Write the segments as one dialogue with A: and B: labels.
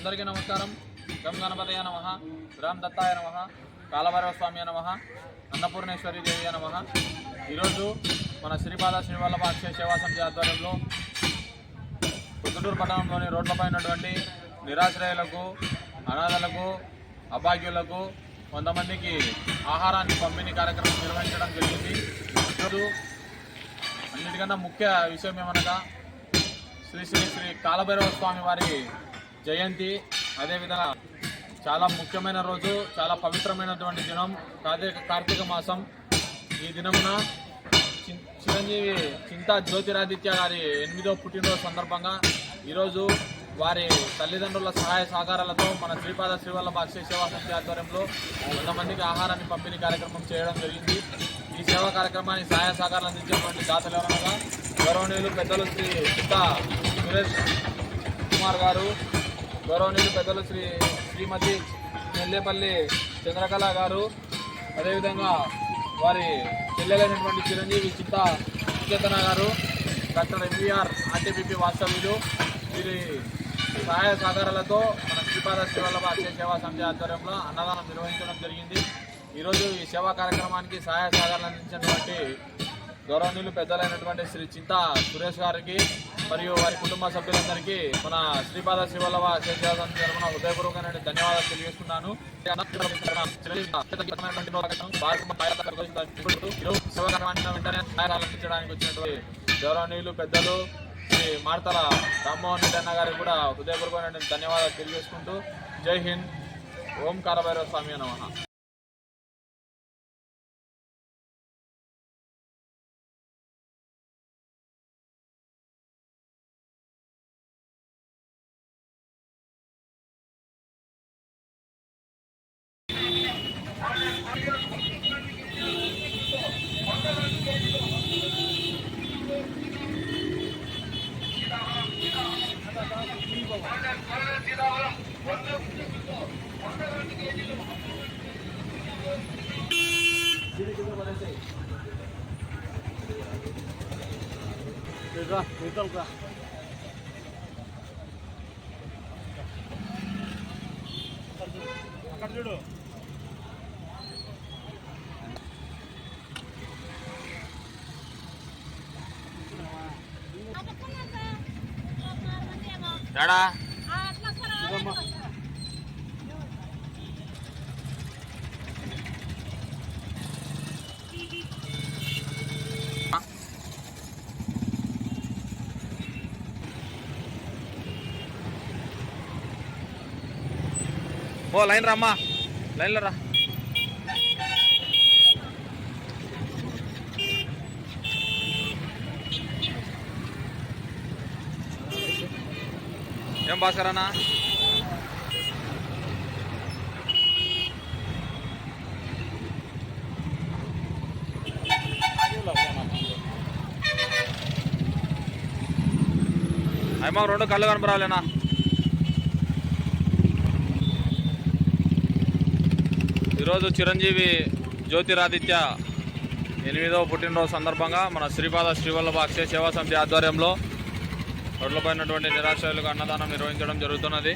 A: అందరికీ నమస్కారం. గం గణపతయ నమః, రామ్ దత్తాయ నమః, కాలభైరవ స్వామి నమః, అన్నపూర్ణేశ్వరి దేవి నమః. ఈరోజు మన శ్రీపాద శ్రీవల్లభ అక్షయ సేవా సమితి ఆధ్వర్యంలో పొద్దుటూరు పట్టణంలోని రోడ్లపై ఉన్నటువంటి నిరాశ్రయులకు, అనాథలకు, అభాగ్యులకు కొంతమందికి ఆహారాన్ని పంపిణీ కార్యక్రమం నిర్వహించడం జరిగింది. ఈరోజు అన్నిటికన్నా ముఖ్య విషయం ఏమనగా శ్రీ శ్రీ శ్రీ కాలభైరవ స్వామి వారి జయంతి. అదేవిధంగా చాలా ముఖ్యమైన రోజు, చాలా పవిత్రమైనటువంటి దినం కార్తీక మాసం. ఈ దినమున చిరంజీవి చింతా జ్యోతిరాదిత్య గారి 8వ పుట్టినరోజు సందర్భంగా ఈరోజు వారి తల్లిదండ్రుల సహాయ సహకారాలతో మన శ్రీపాద శ్రీవల్లభ అక్షయ సేవా సమితి ఆధ్వర్యంలో కొంతమందికి ఆహారాన్ని పంపిణీ కార్యక్రమం చేయడం జరిగింది. ఈ సేవా కార్యక్రమానికి సహాయ సహకారాలు అందించినటువంటి దాతలు ఎవరనగా గౌరవనీయులు పెద్దలు శ్రీ చింతా సురేష్ కుమార్ గారు, గౌరవనీయులు పెద్దలు శ్రీమతి నెల్లేపల్లి చంద్రకళ గారు, అదేవిధంగా వారి చెల్లెలైనటువంటి చిరంజీవి చింతా సుచేతన గారు, డాక్టర్ ఎంవీఆర్ ఆర్టీపీపీ వాస్తవ్యులు, వీరి సహాయ సహకారాలతో మన శ్రీపాద శ్రీవల్లభ అక్షయ సేవా సమితి ఆధ్వర్యంలో అన్నదానం నిర్వహించడం జరిగింది. ఈరోజు ఈ సేవా కార్యక్రమానికి సహాయ సహకారాలు అందించినటువంటి గౌరవనీయులు పెద్దలైనటువంటి శ్రీ చింతా సురేష్ గారికి మరియు వారి కుటుంబ సభ్యులందరికీ మన శ్రీపాద శ్రీవల్లభ అక్షయ సేవా సమితి తరఫున హృదయపూర్వకమైన ధన్యవాదాలు తెలియజేస్తున్నాను. వెంటనే సహాయాలు అందించడానికి వచ్చినటువంటి గౌరవనీయులు పెద్దలు శ్రీ మార్తల రామ్మోహన్ రెడ్డి అన్న గారికి కూడా హృదయపూర్వకమైన ధన్యవాదాలు తెలియజేసుకుంటూ జై హింద్. ఓం కాలభైరవ స్వామి నమః.
B: అక్కడ చూడు.
A: డాడా ఓ లైన్ రమ్మా, లైన్లో రా. ఏం భాస్కర్ అన్న? అయ్యమ్మ 2 కళ్ళు కనపరాలేనా? ఈరోజు చిరంజీవి జ్యోతిరాదిత్య 8వ పుట్టినరోజు సందర్భంగా మన శ్రీపాద శ్రీవల్లభ అక్షయ సేవా సమితి ఆధ్వర్యంలో రోడ్లపైనటువంటి నిరాశ్రయులకు అన్నదానం నిర్వహించడం జరుగుతున్నది.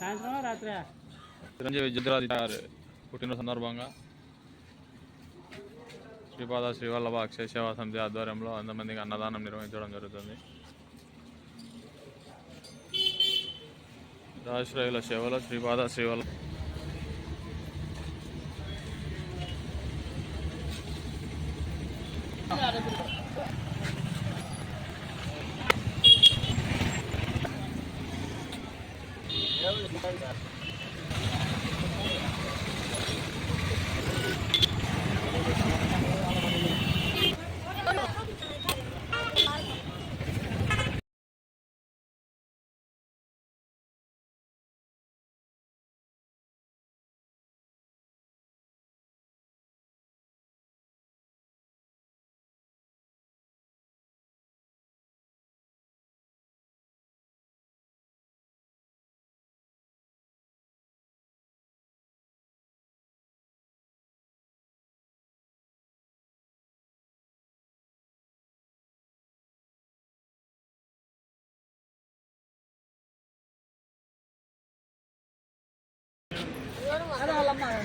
B: సాయంత్రం రాత్రి
A: చిరంజీవి విద్యుత్ గారి పుట్టిన సందర్భంగా శ్రీపాద శ్రీవల్లభ అక్షయ సేవా సమితి ఆధ్వర్యంలో 100 మందికి అన్నదానం నిర్వహించడం జరుగుతుంది. నిరాశ్రయుల సేవలో శ్రీపాద శ్రీవల్లభ
B: కాదు